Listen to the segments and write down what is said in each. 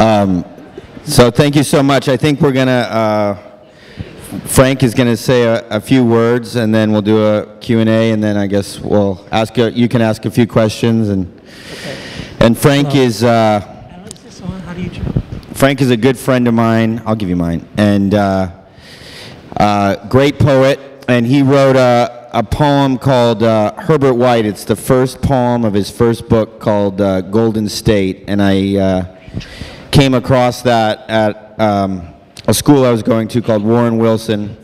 So thank you so much. I think we're gonna, Frank is gonna say a few words, and then we'll do a Q&A, and then I guess we'll ask, you can ask a few questions, and Frank is, Frank is a good friend of mine. I'll give you mine. And great poet, and he wrote a poem called Herbert White. It's the first poem of his first book called Golden State, and I came across that at a school I was going to called Warren Wilson,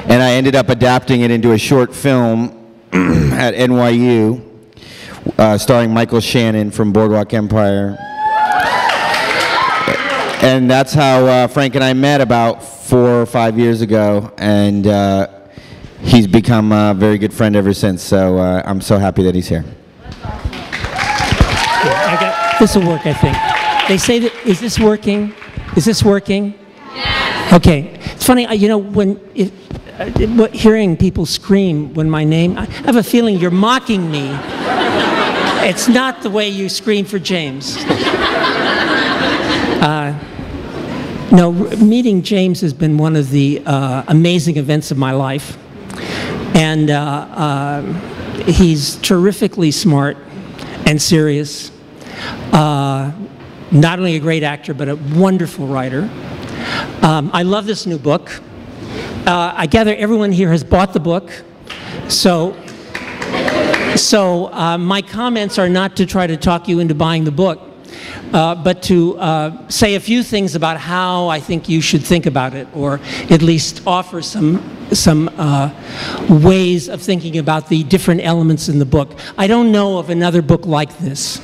and I ended up adapting it into a short film at NYU, starring Michael Shannon from Boardwalk Empire. And that's how Frank and I met about 4 or 5 years ago, and he's become a very good friend ever since, so I'm so happy that he's here. This will work, I think. They say that, is this working? Is this working? Yes. Okay. It's funny, you know, hearing people scream when my name, I have a feeling you're mocking me. It's not the way you scream for James. No, meeting James has been one of the amazing events of my life. And he's terrifically smart and serious. Not only a great actor, but a wonderful writer. I love this new book. I gather everyone here has bought the book. So my comments are not to try to talk you into buying the book, but to say a few things about how I think you should think about it, or at least offer some ways of thinking about the different elements in the book. I don't know of another book like this.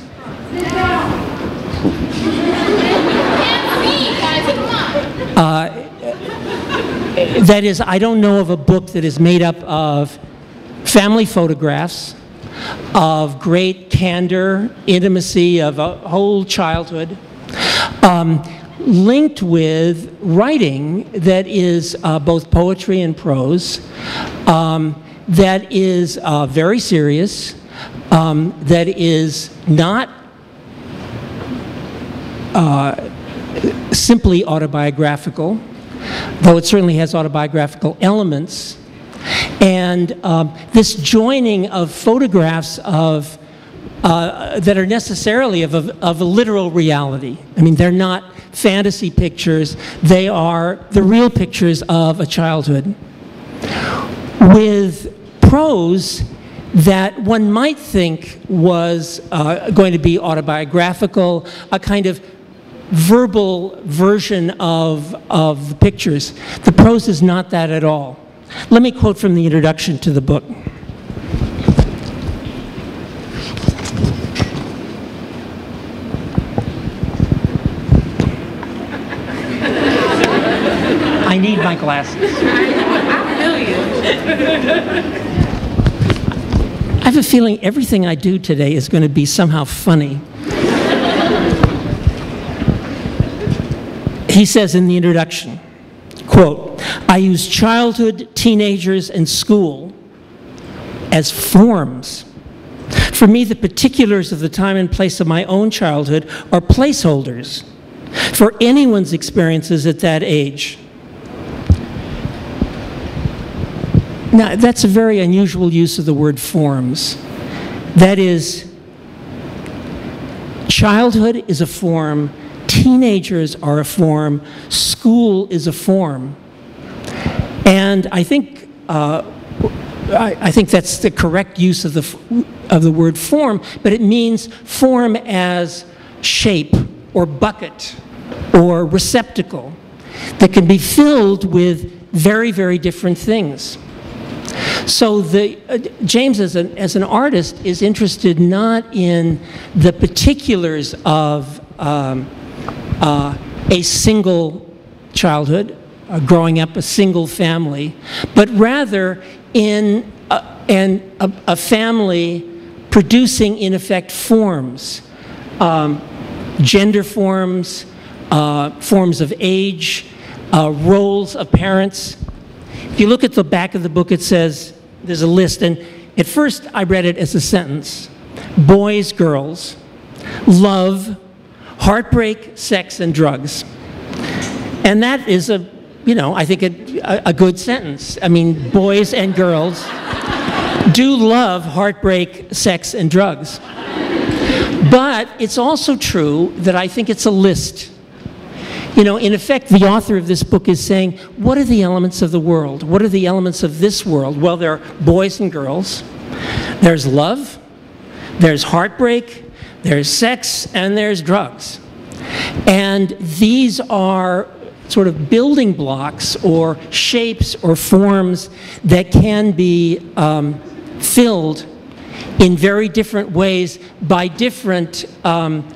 That is, I don't know of a book that is made up of family photographs, of great candor, intimacy of a whole childhood, linked with writing that is both poetry and prose, that is very serious, that is not simply autobiographical, though it certainly has autobiographical elements. And this joining of photographs of that are necessarily of a literal reality. I mean, they're not fantasy pictures, they are the real pictures of a childhood, with prose that one might think was going to be autobiographical, a kind of verbal version of the pictures. The prose is not that at all. Let me quote from the introduction to the book. I need my glasses. I feel you. I have a feeling everything I do today is going to be somehow funny. He says in the introduction, quote, "I use childhood, teenagers, and school as forms. For me, the particulars of the time and place of my own childhood are placeholders for anyone's experiences at that age." Now, that's a very unusual use of the word forms. That is, childhood is a form, teenagers are a form, school is a form. And I think that's the correct use of the word form, but it means form as shape or bucket or receptacle that can be filled with very, very different things. So James, as an artist, is interested not in the particulars of a single childhood, growing up a single family, but rather in a family producing, in effect, forms, gender forms, forms of age, roles of parents. If you look at the back of the book, it says, there's a list, and at first I read it as a sentence: boys, girls, love, heartbreak, sex, and drugs. And that is I think a good sentence. I mean, boys and girls do love heartbreak, sex, and drugs. But it's also true that I think it's a list. In effect, the author of this book is saying, what are the elements of the world? What are the elements of this world? Well, there are boys and girls. There's love. There's heartbreak. There's sex. And there's drugs. And these are sort of building blocks or shapes or forms that can be filled in very different ways by different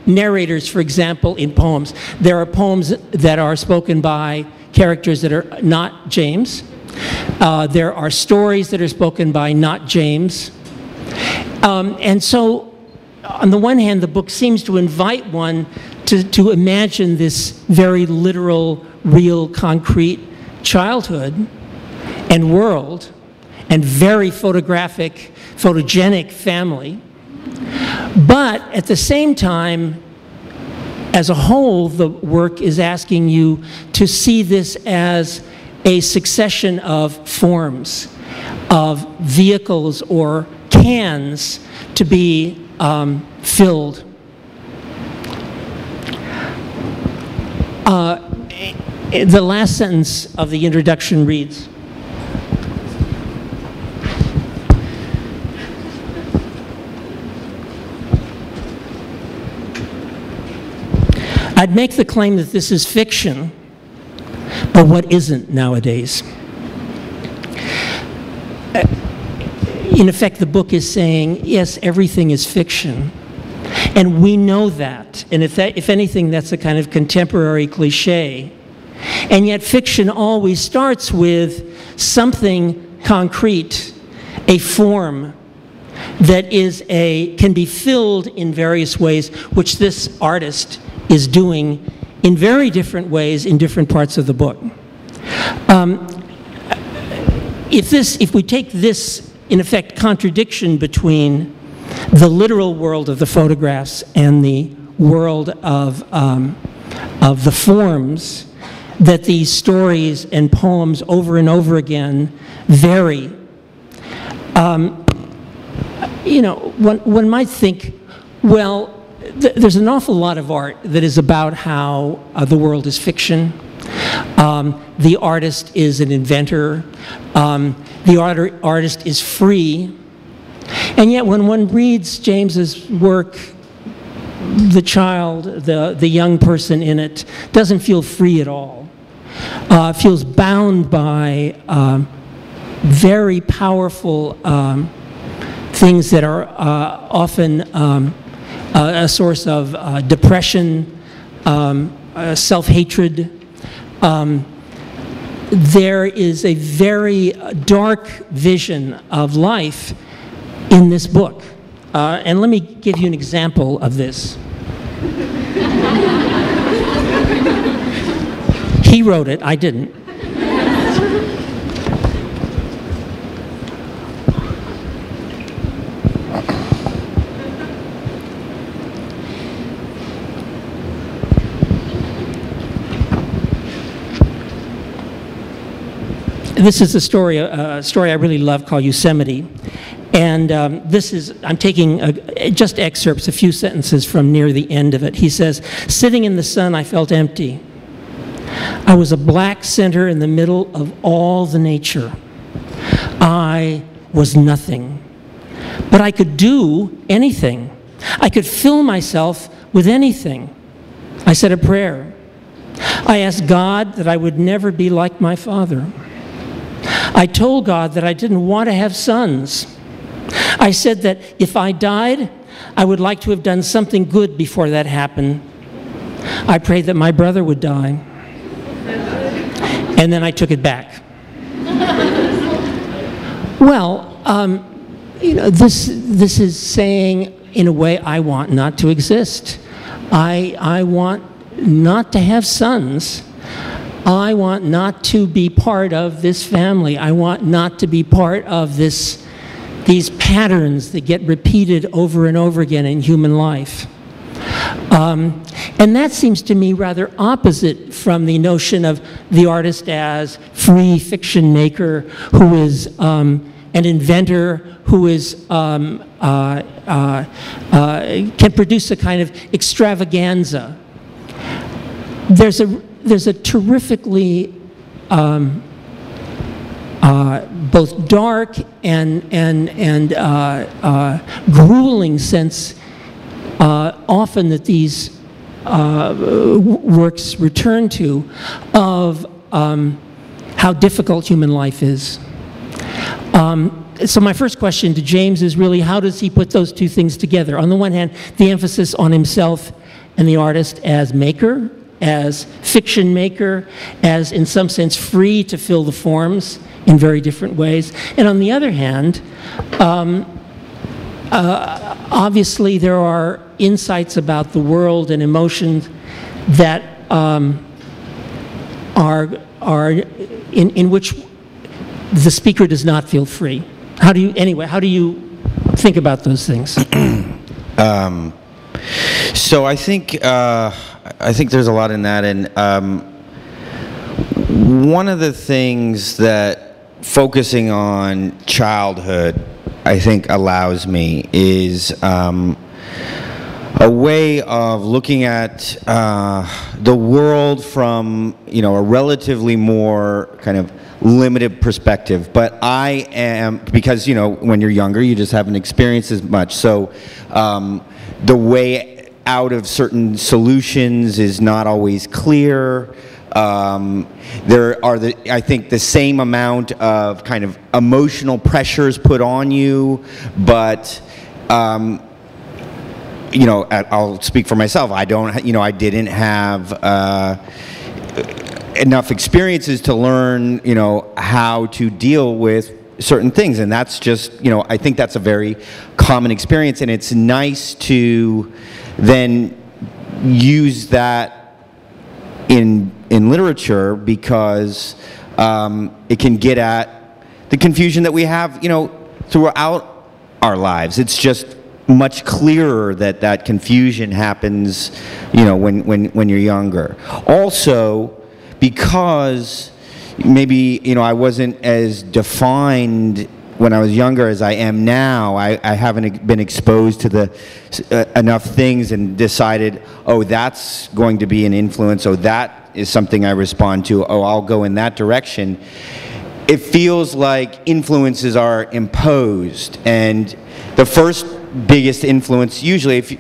narrators. For example, in poems. There are poems that are spoken by characters that are not James. There are stories that are spoken by not James. And so, on the one hand, the book seems to invite one to imagine this very literal, real, concrete childhood and world and very photogenic family. But at the same time, as a whole, the work is asking you to see this as a succession of forms, of vehicles or cans to be filled. The last sentence of the introduction reads, I'd make the claim that this is fiction, but what isn't nowadays? In effect, the book is saying, yes, everything is fiction. And we know that. And if anything, that's a kind of contemporary cliche. And yet fiction always starts with something concrete, a form that can be filled in various ways, which this artist is doing in very different ways in different parts of the book. If we take this, in effect, contradiction between the literal world of the photographs and the world of the forms, that these stories and poems over and over again vary. One might think, well, there's an awful lot of art that is about how the world is fiction. The artist is an inventor. The artist is free. And yet when one reads James's work, the child, the young person in it, doesn't feel free at all. Feels bound by very powerful things that are often a source of depression, self-hatred. There is a very dark vision of life in this book. And let me give you an example of this. He wrote it, I didn't. This is a story I really love called Yosemite. And I'm taking just excerpts, a few sentences from near the end of it. He says, "Sitting in the sun, I felt empty. I was a black center in the middle of all the nature. I was nothing. But I could do anything. I could fill myself with anything. I said a prayer. I asked God that I would never be like my father. I told God that I didn't want to have sons. I said that if I died, I would like to have done something good before that happened. I prayed that my brother would die. And then I took it back." Well, this is saying, in a way, I want not to exist. I want not to have sons. I want not to be part of this family. I want not to be part of these patterns that get repeated over and over again in human life. And that seems to me rather opposite from the notion of the artist as free fiction maker who is an inventor, who is can produce a kind of extravaganza. There's a terrifically both dark and grueling sense often that these works return to of how difficult human life is. So my first question to James is really, how does he put those two things together? On the one hand, the emphasis on himself and the artist as maker, as fiction maker, as in some sense free to fill the forms in very different ways. And on the other hand, obviously there are insights about the world and emotions that are in which the speaker does not feel free. How do you think about those things? So I think there's a lot in that, and one of the things that focusing on childhood, I think, allows me is a way of looking at the world from, you know, a relatively more kind of limited perspective. But I am, because, you know, when you're younger, you just haven't experienced as much. So the way out of certain solutions is not always clear. There are, I think, the same amount of kind of emotional pressures put on you, but you know, I'll speak for myself. I didn't have enough experiences to learn, you know, how to deal with certain things, and that's just, you know, I think that's a very common experience, and it's nice to then use that in literature, because it can get at the confusion that we have, you know, throughout our lives. It's just much clearer that that confusion happens, you know, when you're younger. Also, because maybe, you know, I wasn't as defined when I was younger as I am now. I haven't been exposed to the enough things and decided, oh, that's going to be an influence, oh, that is something I respond to, oh, I'll go in that direction. It feels like influences are imposed, and the first biggest influence usually, for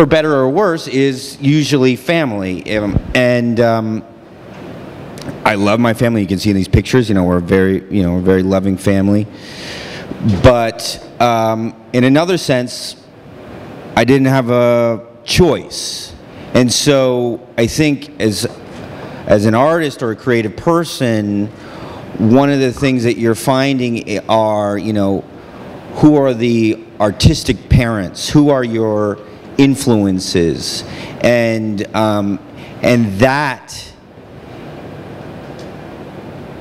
better or worse, is usually family. And I love my family. You can see in these pictures, you know, we're a very loving family. But in another sense, I didn't have a choice. And so I think as an artist or a creative person, one of the things that you're finding are, you know, who are the artistic parents? Who are your influences? And that,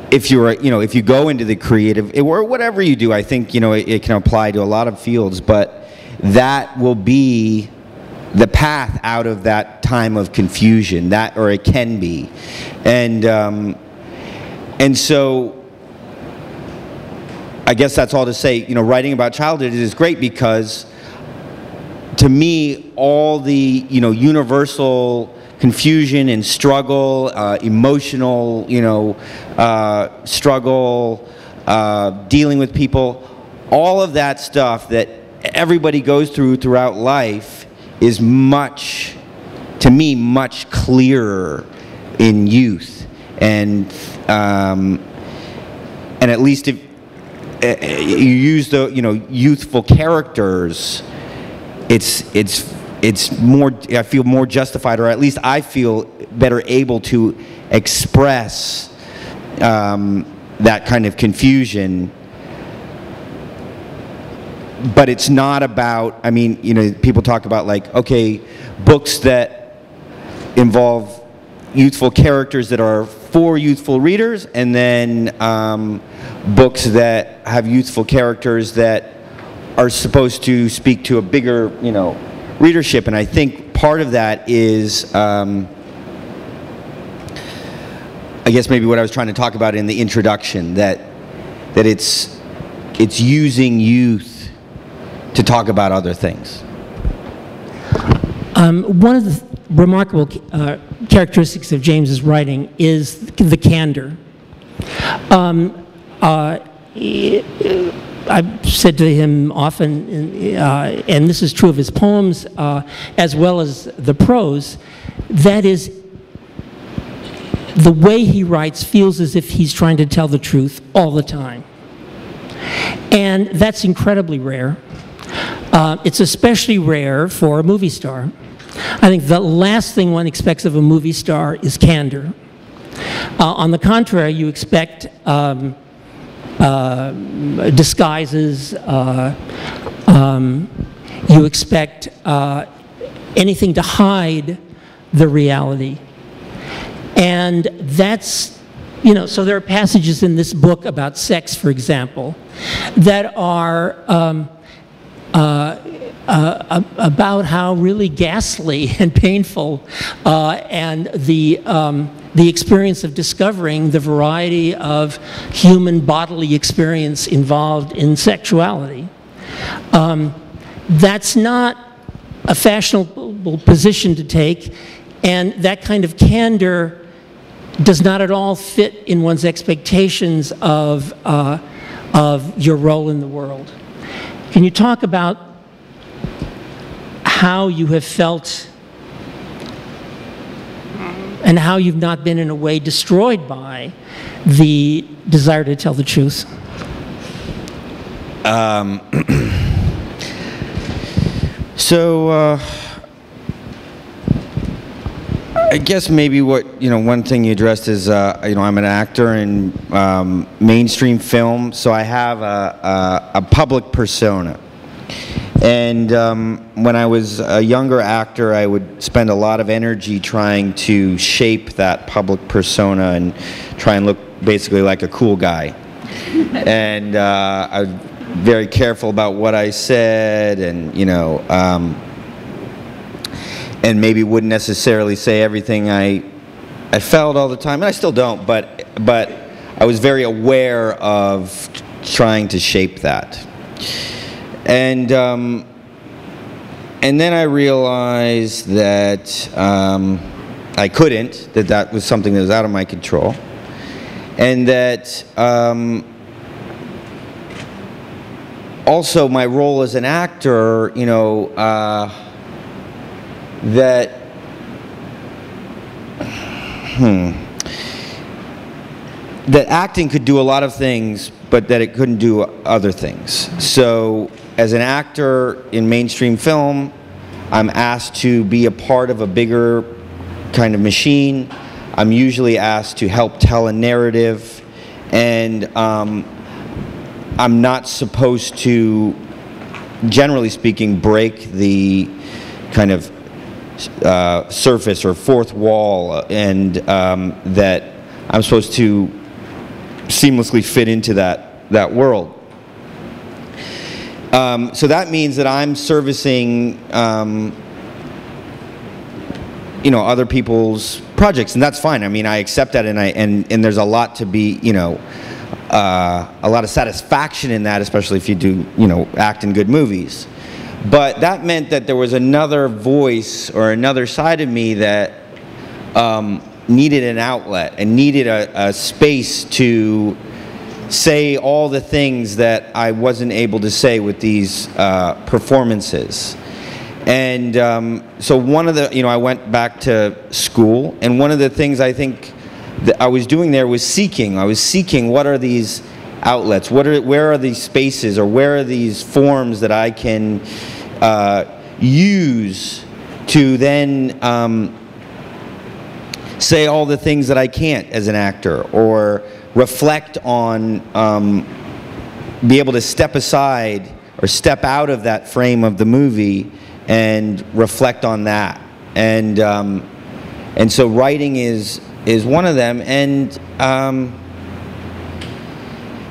if you're, you know, if you go into the creative, or whatever you do, I think, you know, it can apply to a lot of fields, but that will be the path out of that time of confusion, that, or it can be. And so I guess that's all to say, you know, writing about childhood is great because, to me, all the, you know, universal confusion and struggle, emotional, you know, struggle, dealing with people, all of that stuff that everybody goes through throughout life is much, to me, much clearer in youth. And at least if you use the, you know, youthful characters, it's more, I feel more justified, or at least I feel better able to express that kind of confusion. But it's not about, I mean, you know, people talk about, like, okay, books that involve youthful characters that are for youthful readers, and then books that have youthful characters that are supposed to speak to a bigger, readership, and I think part of that is, I guess maybe what I was trying to talk about in the introduction, that it's using youth to talk about other things. One of the remarkable characteristics of James's writing is the candor. I've said to him often, and this is true of his poems as well as the prose, that is, the way he writes feels as if he's trying to tell the truth all the time. And that's incredibly rare. It's especially rare for a movie star. I think the last thing one expects of a movie star is candor. On the contrary, you expect disguises, you expect anything to hide the reality. And that's, so there are passages in this book about sex, for example, that are about how really ghastly and painful and the experience of discovering the variety of human bodily experience involved in sexuality. That's not a fashionable position to take, and that kind of candor does not at all fit in one's expectations of your role in the world. Can you talk about how you have felt and how you've not been in a way destroyed by the desire to tell the truth? I guess maybe one thing you addressed is, I'm an actor in mainstream film, so I have a public persona. And when I was a younger actor, I would spend a lot of energy trying to shape that public persona and try and look basically like a cool guy. And I was very careful about what I said, and and maybe wouldn't necessarily say everything I felt all the time, and I still don't. But I was very aware of trying to shape that. And then I realized that I couldn't, that was something that was out of my control, and that also my role as an actor, that acting could do a lot of things, but that it couldn't do other things. So as an actor in mainstream film, I'm asked to be a part of a bigger kind of machine. I'm usually asked to help tell a narrative, and I'm not supposed to, generally speaking, break the kind of surface or fourth wall, and that I'm supposed to seamlessly fit into that world. So that means that I'm servicing, other people's projects, and that's fine. I mean, I accept that, and there's a lot to be, a lot of satisfaction in that, especially if you do, act in good movies. But that meant that there was another voice or another side of me that needed an outlet and needed a space to say all the things that I wasn't able to say with these performances. And so one of the, I went back to school, and one of the things I think that I was doing there was seeking. I was seeking, what are these outlets? Where are these spaces, or where are these forms that I can use to then say all the things that I can't as an actor, or reflect on, be able to step aside or step out of that frame of the movie and reflect on that. And so writing is one of them. And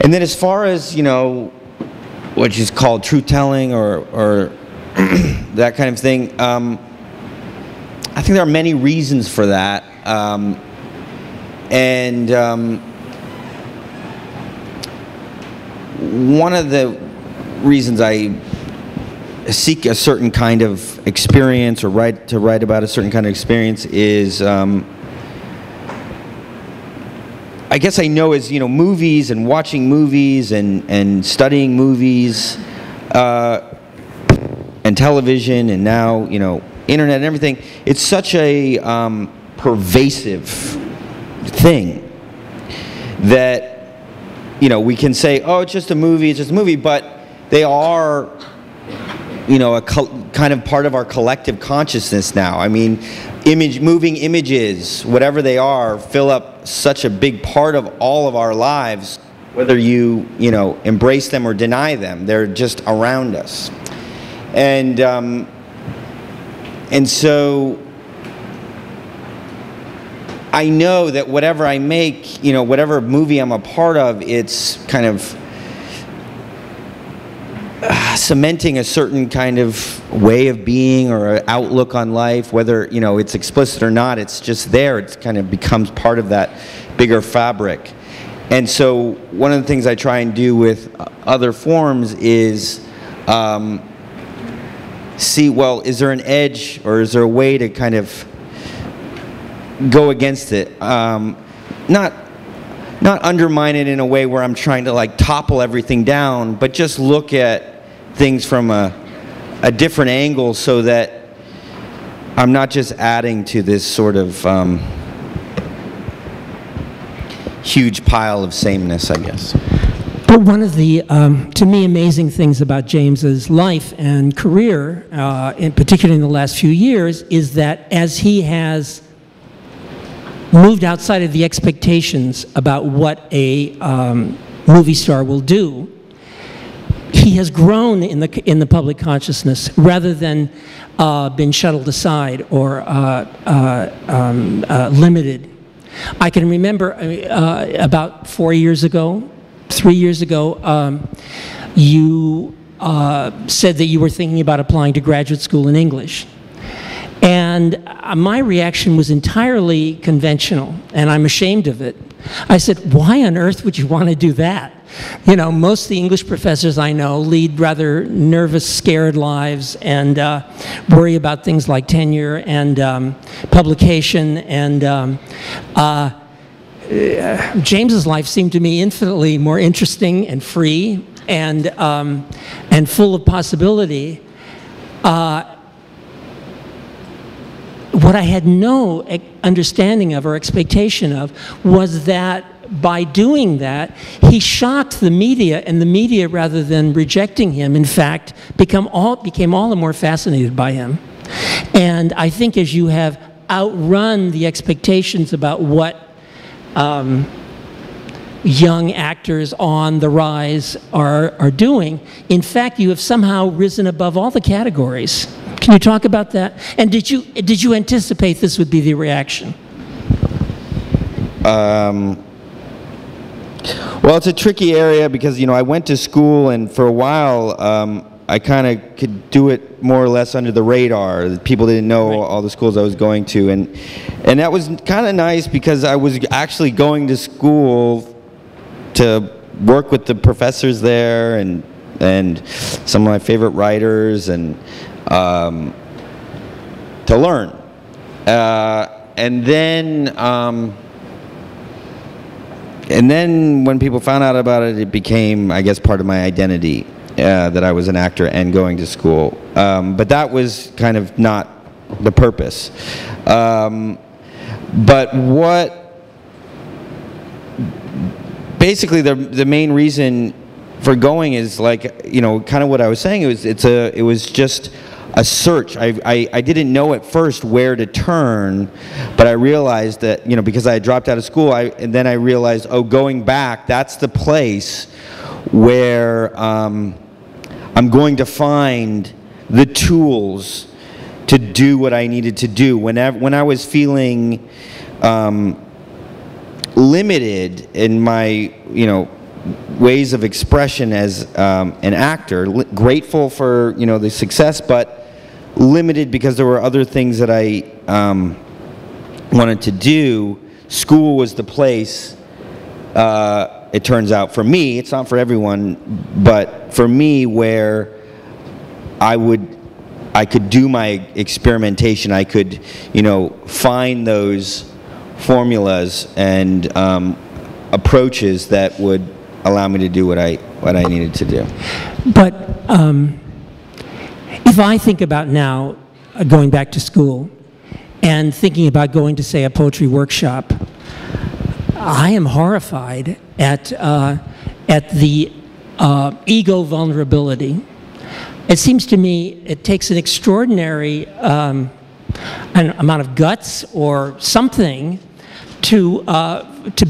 then as far as, which is called truth telling or that kind of thing. I think there are many reasons for that. One of the reasons I seek a certain kind of experience or write about a certain kind of experience is, I guess I know is, movies and watching movies and studying movies and television and now, internet and everything. It's such a pervasive thing that, we can say, oh, it's just a movie, but they are, a kind of part of our collective consciousness now. I mean, moving images, whatever they are, fill up such a big part of all of our lives, whether you embrace them or deny them. They're just around us. And so I know that whatever I make, whatever movie I'm a part of, it's kind of cementing a certain kind of way of being or an outlook on life, whether, it's explicit or not. It's just there. It kind of becomes part of that bigger fabric. And so one of the things I try and do with other forms is see, well, is there an edge or is there a way to kind of go against it? Not undermine it in a way where I'm trying to like topple everything down, but just look at things from a different angle so that I'm not just adding to this sort of huge pile of sameness, I guess. But one of the, to me, amazing things about James's life and career, in particular in the last few years, is that as he has moved outside of the expectations about what a movie star will do, he has grown in the public consciousness rather than been shuttled aside or limited. I can remember about 3 years ago, you said that you were thinking about applying to graduate school in English. And my reaction was entirely conventional, and I'm ashamed of it. I said, why on earth would you want to do that? Most of the English professors I know lead rather nervous, scared lives and worry about things like tenure and publication. And James's life seemed to me infinitely more interesting and free and full of possibility. What I had no understanding of or expectation of was that by doing that, he shocked the media, and the media, rather than rejecting him, in fact, became all the more fascinated by him. And I think as you have outrun the expectations about what young actors on the rise are doing, in fact, you have somehow risen above all the categories. Can you talk about that? And did you anticipate this would be the reaction? Well, it's a tricky area because, I went to school, and for a while, I kind of could do it more or less under the radar. People didn't know all the schools I was going to, and that was kind of nice because I was actually going to school to work with the professors there and some of my favorite writers and to learn. And then when people found out about it, it became, I guess, part of my identity that I was an actor and going to school. But that was kind of not the purpose. But basically the main reason for going is like, kind of what I was saying. It was just a search. I didn't know at first where to turn, but I realized that, because I had dropped out of school, and then I realized, oh, going back, that's the place where I'm going to find the tools to do what I needed to do. When I was feeling limited in my, ways of expression as an actor. Grateful for, you know, the success, but limited because there were other things that I wanted to do. School was the place, it turns out, for me. It's not for everyone, but for me, where I could do my experimentation. I could, you know, find those formulas and approaches that would allow me to do what I needed to do. But if I think about now going back to school and thinking about going to, say, a poetry workshop, I am horrified at the ego vulnerability. It seems to me it takes an extraordinary an amount of guts or something to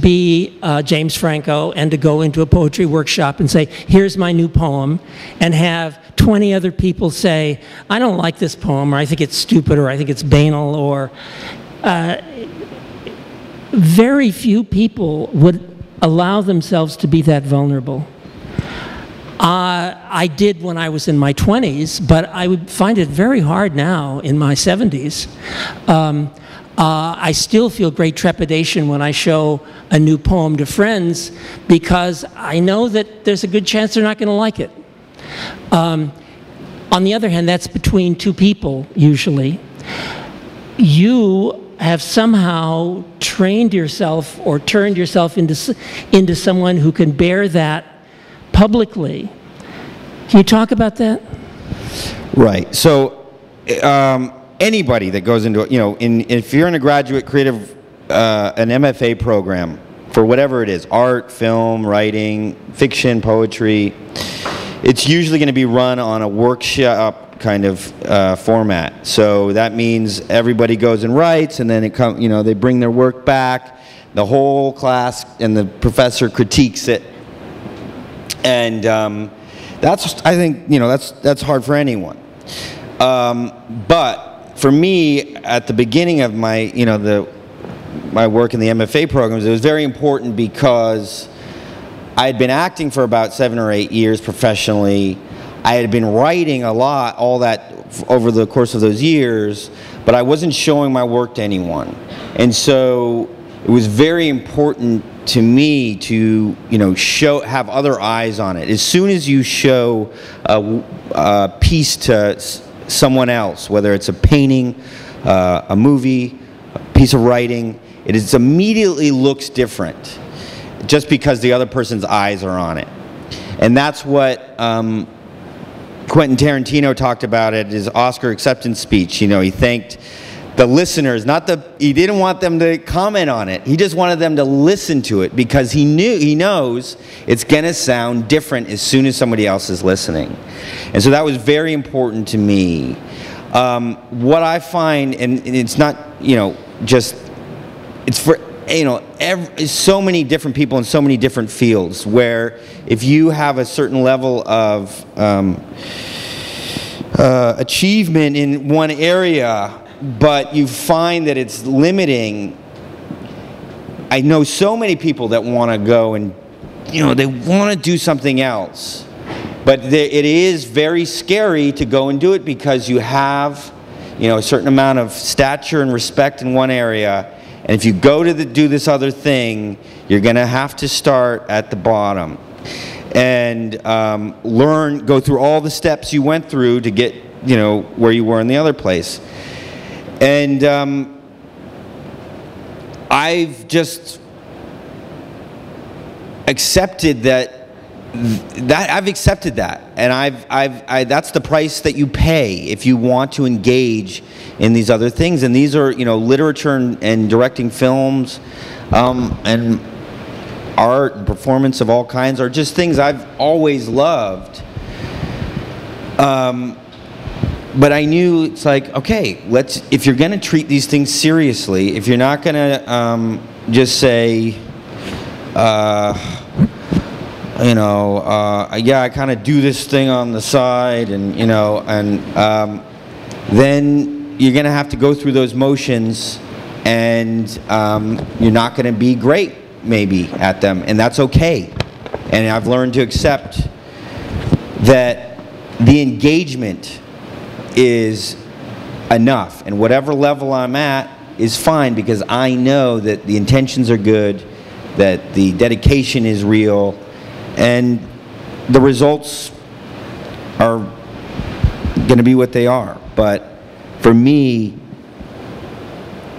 be James Franco and to go into a poetry workshop and say, here's my new poem, and have 20 other people say, I don't like this poem, or I think it's stupid, or I think it's banal, or very few people would allow themselves to be that vulnerable. I did when I was in my 20s, but I would find it very hard now in my 70s. I still feel great trepidation when I show a new poem to friends because I know that there's a good chance they're not going to like it. On the other hand, that's between two people, usually. You have somehow trained yourself or turned yourself into someone who can bear that publicly. Can you talk about that? Right. So anybody that goes into, you know, if you're in a graduate creative, an MFA program for whatever it is, art, film, writing, fiction, poetry, it's usually going to be run on a workshop kind of format. So that means everybody goes and writes, and then you know, they bring their work back, the whole class, and the professor critiques it. And that's, I think, you know, that's hard for anyone. But for me, at the beginning of my, you know, my work in the MFA programs, it was very important because I had been acting for about 7 or 8 years professionally. I had been writing a lot, all that over the course of those years, but I wasn't showing my work to anyone. And so it was very important to me to, you know, have other eyes on it. As soon as you show a piece to someone else, whether it's a painting, a movie, a piece of writing, it immediately looks different just because the other person's eyes are on it. And that's what Quentin Tarantino talked about at his Oscar acceptance speech. You know, he thanked the listeners, he didn't want them to comment on it. He just wanted them to listen to it because he knows it's going to sound different as soon as somebody else is listening. And so that was very important to me. What I find, and it's not, you know, just, it's for, you know, so many different people in so many different fields, where if you have a certain level of achievement in one area, but you find that it's limiting. I know so many people that want to go and, you know, they want to do something else, but it is very scary to go and do it because you have, you know, a certain amount of stature and respect in one area, and if you go to do this other thing, you're going to have to start at the bottom and go through all the steps you went through to get, you know, where you were in the other place. And I've just accepted that. I've accepted that, and that's the price that you pay if you want to engage in these other things. And these are, you know, literature and directing films, and art and performance of all kinds are just things I've always loved. But I knew it's like, okay, if you're going to treat these things seriously, if you're not going to just say, you know, yeah, I kind of do this thing on the side, and, you know, and then you're going to have to go through those motions, and you're not going to be great, maybe, at them, and that's okay. And I've learned to accept that the engagement is enough, and whatever level I'm at is fine, because I know that the intentions are good, that the dedication is real, and the results are going to be what they are. But for me,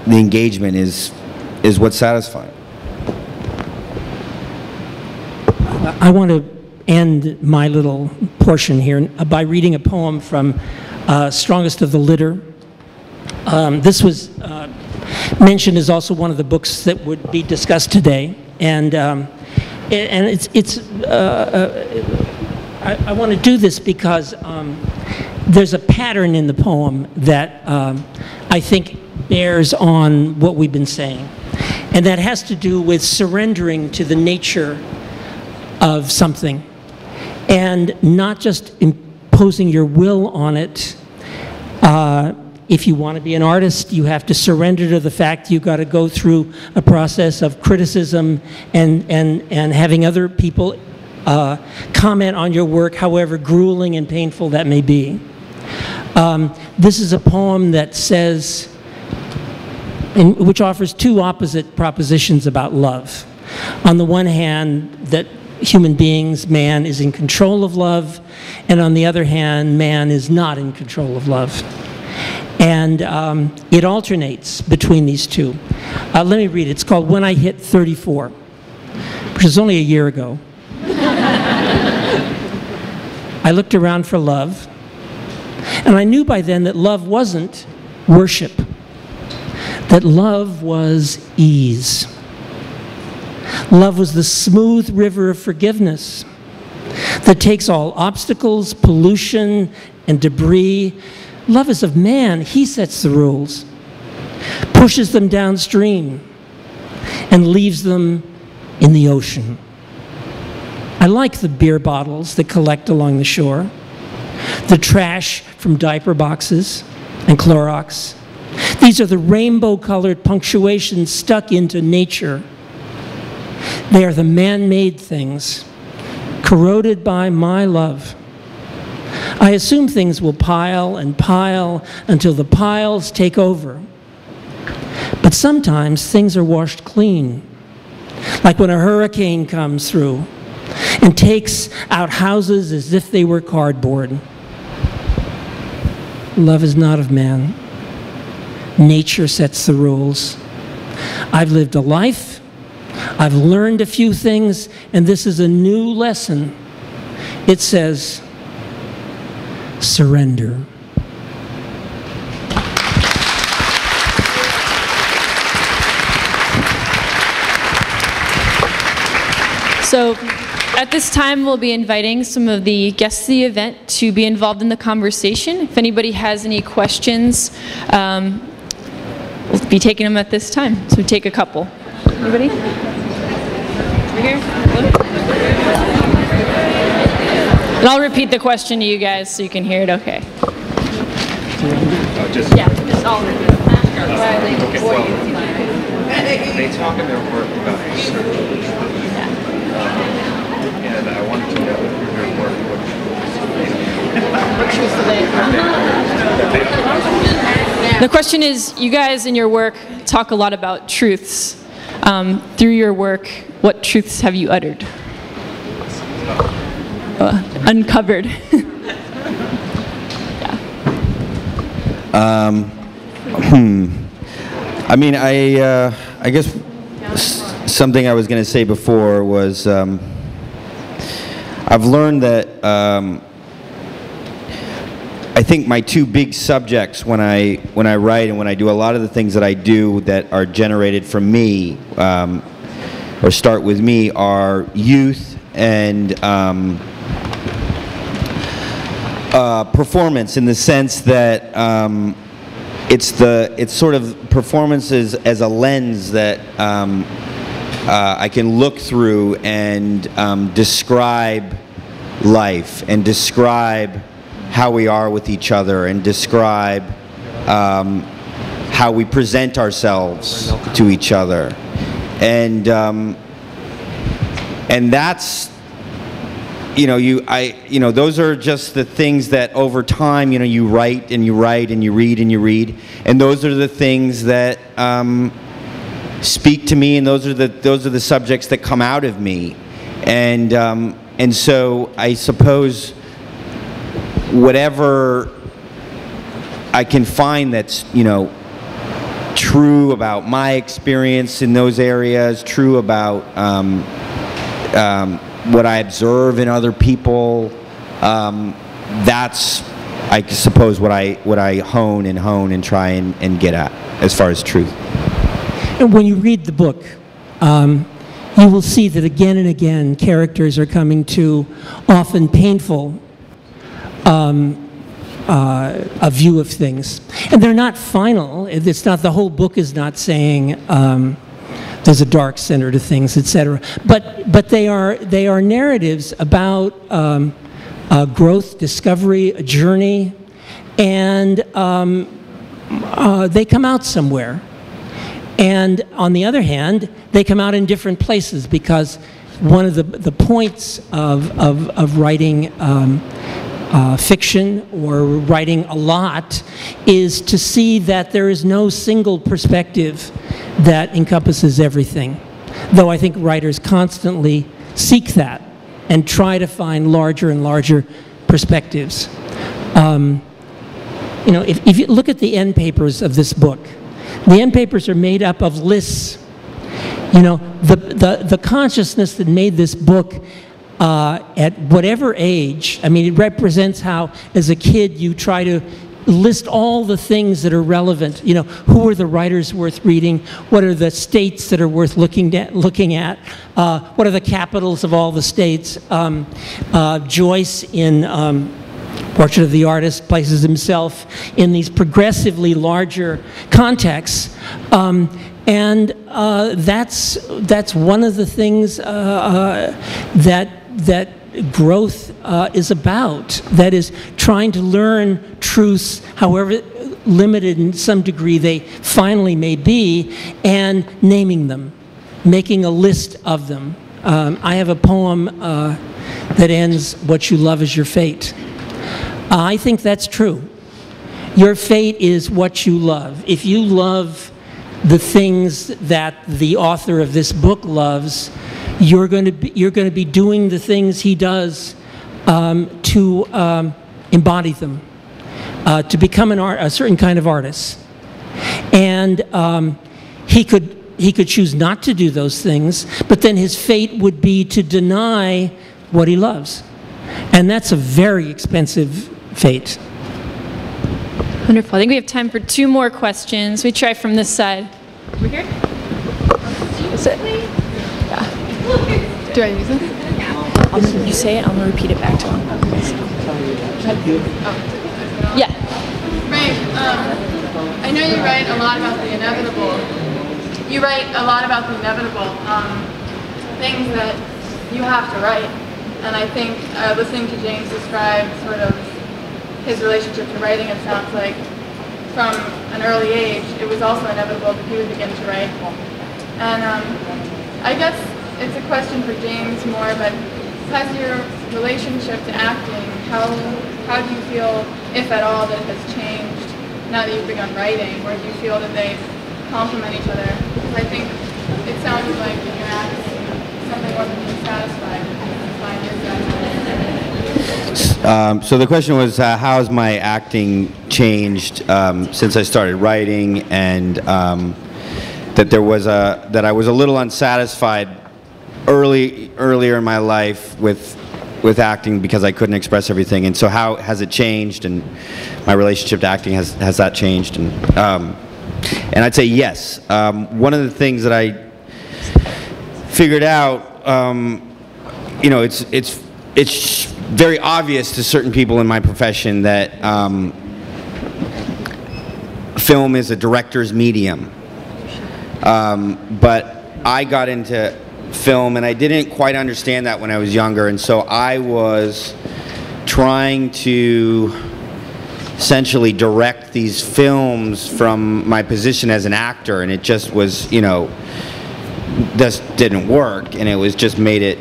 the engagement is what's satisfying. I want to end my little portion here by reading a poem from Strongest of the Litter. This was mentioned as also one of the books that would be discussed today, and I want to do this because there's a pattern in the poem that I think bears on what we've been saying, and that has to do with surrendering to the nature of something and not just imposing your will on it. If you want to be an artist, you have to surrender to the fact you've got to go through a process of criticism and having other people comment on your work, however grueling and painful that may be. This is a poem that says, which offers two opposite propositions about love. On the one hand, that human beings, man is in control of love, and on the other hand, man is not in control of love. And it alternates between these two. Let me read it. It's called When I Hit 34, which is only a year ago. I looked around for love, and I knew by then that love wasn't worship, that love was ease. Love was the smooth river of forgiveness that takes all obstacles, pollution, and debris. Love is of man. He sets the rules, pushes them downstream, and leaves them in the ocean. I like the beer bottles that collect along the shore, the trash from diaper boxes and Clorox. These are the rainbow-colored punctuations stuck into nature. They are the man-made things, corroded by my love. I assume things will pile and pile until the piles take over. But sometimes things are washed clean, like when a hurricane comes through and takes out houses as if they were cardboard. Love is not of man. Nature sets the rules. I've lived a life, I've learned a few things, and this is a new lesson. It says, surrender. So at this time, we'll be inviting some of the guests of the event to be involved in the conversation. If anybody has any questions, we'll be taking them at this time. So take a couple. Anybody? Over here? And I'll repeat the question to you guys so you can hear it okay. Yeah, just all repeat. They talk in their work about a certain truth. And I wanted to know through their work what truth they. The question is, you guys in your work talk a lot about truths. Through your work, what truths have you uttered? Uncovered. I mean, I guess something I was going to say before was I've learned that I think my two big subjects when I write and when I do a lot of the things that I do that are generated from me or start with me are youth and performance, in the sense that it's sort of performance as a lens that I can look through and describe life and describe how we are with each other and describe how we present ourselves to each other, and that's those are just the things that over time, you write and you write and you read and you read, and those are the things that speak to me, and those are the subjects that come out of me, and so I suppose whatever I can find that's true about my experience in those areas, true about what I observe in other people, that's, I suppose, what I hone and try and get at as far as truth. And when you read the book, you will see that again and again characters are coming to often painful a view of things. And they're not final. It's not, the whole book is not saying there's a dark center to things, etc. But they are narratives about growth, discovery, a journey, and they come out somewhere. And on the other hand, they come out in different places, because one of the points of writing fiction or writing a lot is to see that there is no single perspective that encompasses everything. Though I think writers constantly seek that and try to find larger and larger perspectives. If you look at the end papers of this book, the end papers are made up of lists. The consciousness that made this book at whatever age, I mean, it represents how, as a kid, you try to list all the things that are relevant. Who are the writers worth reading? What are the states that are worth looking at? What are the capitals of all the states? Joyce in Portrait of the Artist places himself in these progressively larger contexts. And that's one of the things that growth is about. That is, trying to learn truths, however limited in some degree they finally may be, and naming them, making a list of them. I have a poem that ends, "What you love is your fate." I think that's true. Your fate is what you love. If you love the things that the author of this book loves, you're going to be doing the things he does to embody them, to become a certain kind of artist. And he could choose not to do those things, but then his fate would be to deny what he loves, and that's a very expensive fate. Wonderful. I think we have time for 2 more questions. We try from this side. Over here? Is it? Yeah. Do I use this? You say it, I'm going to repeat it back to him. Yeah. Frank, I know you write a lot about the inevitable. You write a lot about the inevitable, things that you have to write. And I think listening to James describe sort of his relationship to writing, it sounds like from an early age, it was also inevitable that he would begin to write. And I guess it's a question for James more, but has your relationship to acting, how do you feel, if at all, that it has changed now that you've begun writing, or do you feel that they complement each other? Because I think it sounded like in your acting, something wasn't being satisfied. So the question was, how has my acting changed since I started writing, and that I was a little unsatisfied earlier in my life with acting because I couldn't express everything, and so how has it changed, and my relationship to acting, has that changed? And I'd say yes. One of the things that I figured out, it's very obvious to certain people in my profession that film is a director's medium. But I got into film, and I didn't quite understand that when I was younger, and so I was trying to essentially direct these films from my position as an actor, and it just was, just didn't work, and it was just made it,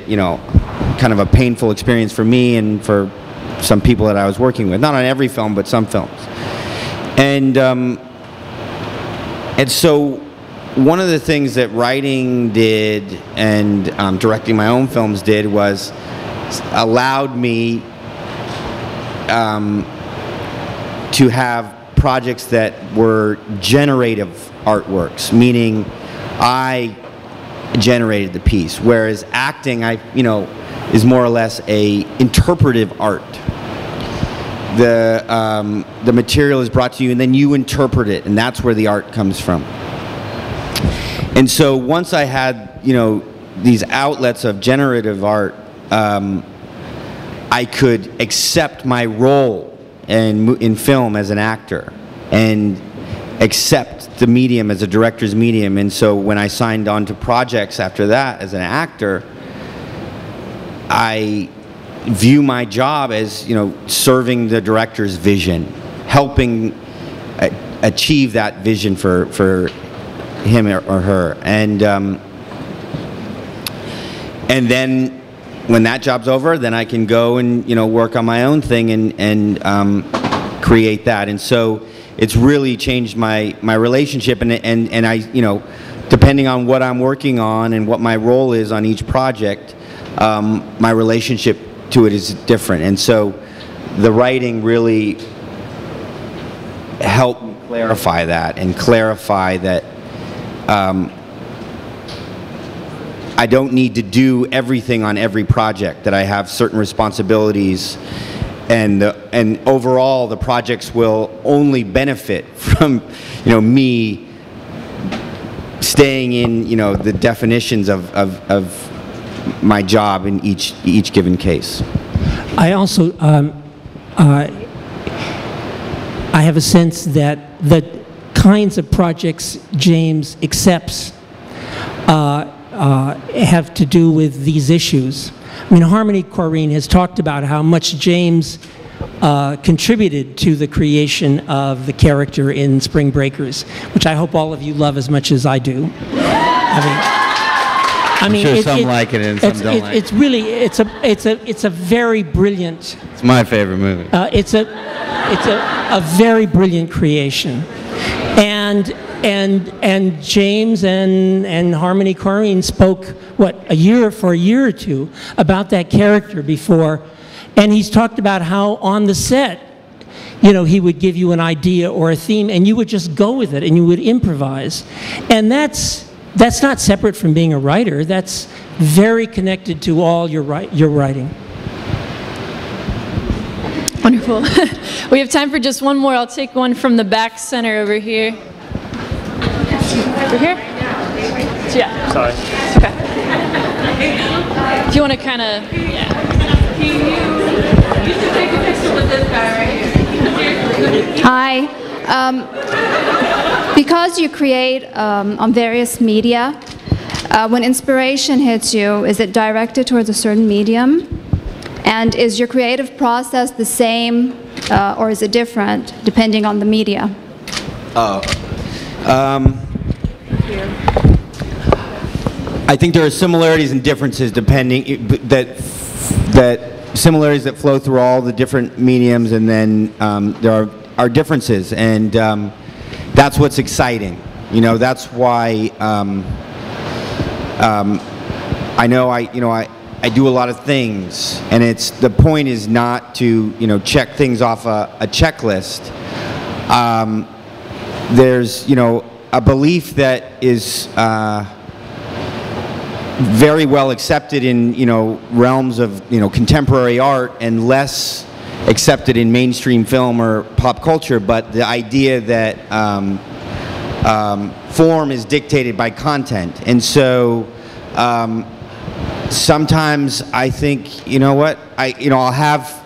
kind of a painful experience for me and for some people that I was working with. Not on every film, but some films. And so one of the things that writing did and directing my own films did was allowed me to have projects that were generative artworks, meaning I generated the piece, whereas acting, is more or less a interpretive art. The material is brought to you, and then you interpret it, and that's where the art comes from. And so once I had, these outlets of generative art, I could accept my role in film as an actor and accept the medium as a director's medium. And so when I signed on to projects after that as an actor, I view my job as, serving the director's vision, helping achieve that vision for him or her. And then when that job's over, then I can go and work on my own thing and create that. And so it's really changed my relationship, and I, depending on what I'm working on and what my role is on each project, my relationship to it is different. And so the writing really helped me clarify that, and clarify that I don't need to do everything on every project, that I have certain responsibilities, and overall the projects will only benefit from me staying in the definitions of my job in each given case. I also I have a sense that the kinds of projects James accepts have to do with these issues. I mean, Harmony Korine has talked about how much James contributed to the creation of the character in Spring Breakers, which I hope all of you love as much as I do. I'm sure some like it and some don't like it. It's really, it's a very brilliant. It's my favorite movie. It's a very brilliant creation, and James and Harmony Korine spoke for a year or two about that character before, and he's talked about how on the set, he would give you an idea or a theme, and you would just go with it and you would improvise, and that's not separate from being a writer. That's very connected to all your writing. Wonderful. We have time for just one more. I'll take one from the back center over here. Over here? Yeah. Sorry. Okay. If you want to kind of, yeah. You should take a picture with this guy right here. Hi. Because you create on various media, when inspiration hits you, is it directed towards a certain medium? And is your creative process the same or is it different depending on the media? I think there are similarities and differences depending similarities that flow through all the different mediums, and then there are differences, and that's what's exciting. That's why I know I do a lot of things, and the point is not to check things off a checklist. There's a belief that is very well accepted in realms of contemporary art, and less accepted in mainstream film or pop culture, but the idea that form is dictated by content. And so sometimes I think, I'll have,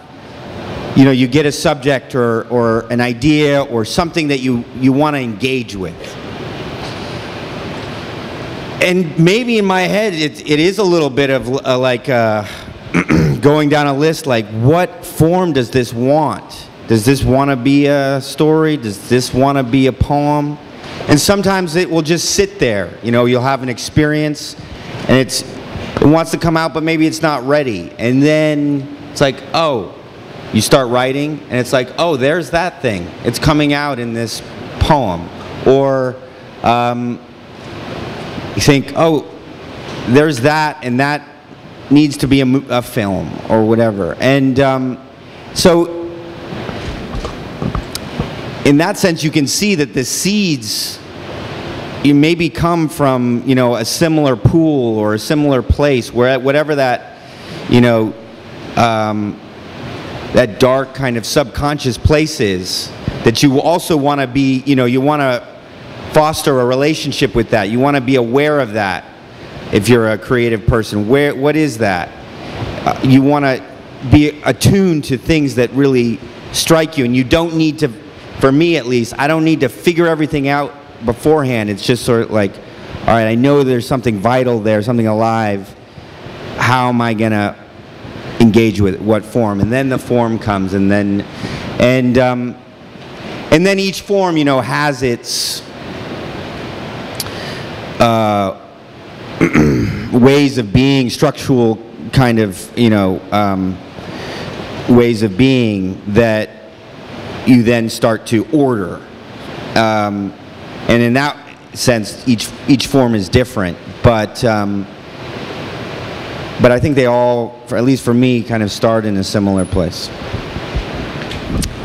you get a subject or an idea or something that you want to engage with. And maybe in my head it is a little bit of going down a list, like, what form does this want? Does this want to be a story? Does this want to be a poem? And sometimes it will just sit there. You'll have an experience, and it wants to come out, but maybe it's not ready. And then it's like, oh, you start writing, and it's like, oh, there's that thing. It's coming out in this poem. Or you think, oh, there's that, and that needs to be a film or whatever. And so in that sense, you can see that the seeds you maybe come from, you know, a similar pool or a similar place, where whatever that, you know, that dark kind of subconscious place is, that you also want to be, you know, you want to foster a relationship with that. You want to be aware of that. If you're a creative person, what is that? You want to be attuned to things that really strike you, and you don't need to, for me at least, I don't need to figure everything out beforehand. It's just sort of like, all right, I know there's something vital there, something alive. How am I gonna engage with it? What form? And then the form comes, and then each form, you know, has its ways of being, structural kind of, you know, ways of being that you then start to order. And in that sense, each form is different, but I think they all, at least for me, kind of start in a similar place.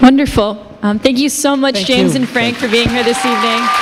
Wonderful. Thank you so much, James and Frank, for being here this evening.